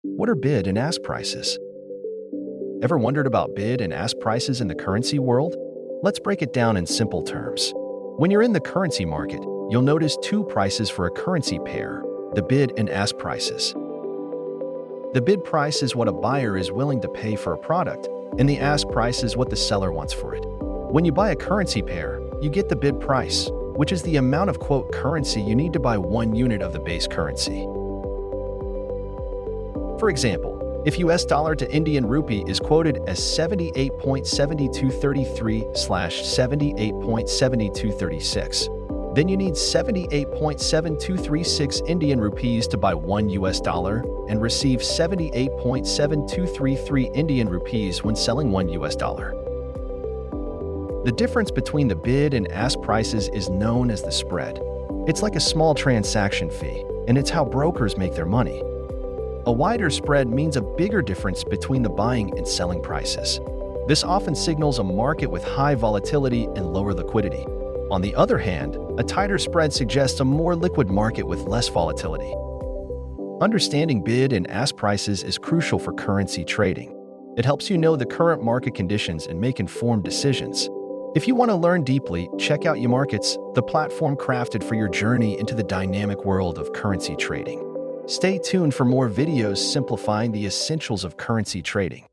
What are bid and ask prices? Ever wondered about bid and ask prices in the currency world? Let's break it down in simple terms. When you're in the currency market, you'll notice two prices for a currency pair: the bid and ask prices. The bid price is what a buyer is willing to pay for a product, and the ask price is what the seller wants for it. When you buy a currency pair, you get the bid price, which is the amount of currency you need to buy 1 unit of the base currency. For example, if US dollar to Indian rupee is quoted as 78.7233/78.7236, then you need 78.7236 Indian rupees to buy 1 US dollar and receive 78.7233 Indian rupees when selling 1 US dollar. The difference between the bid and ask prices is known as the spread. It's like a small transaction fee, and it's how brokers make their money. A wider spread means a bigger difference between the buying and selling prices. This often signals a market with high volatility and lower liquidity. On the other hand, a tighter spread suggests a more liquid market with less volatility. Understanding bid and ask prices is crucial for currency trading. It helps you know the current market conditions and make informed decisions. If you want to learn deeply, check out YaMarkets, the platform crafted for your journey into the dynamic world of currency trading. Stay tuned for more videos simplifying the essentials of currency trading.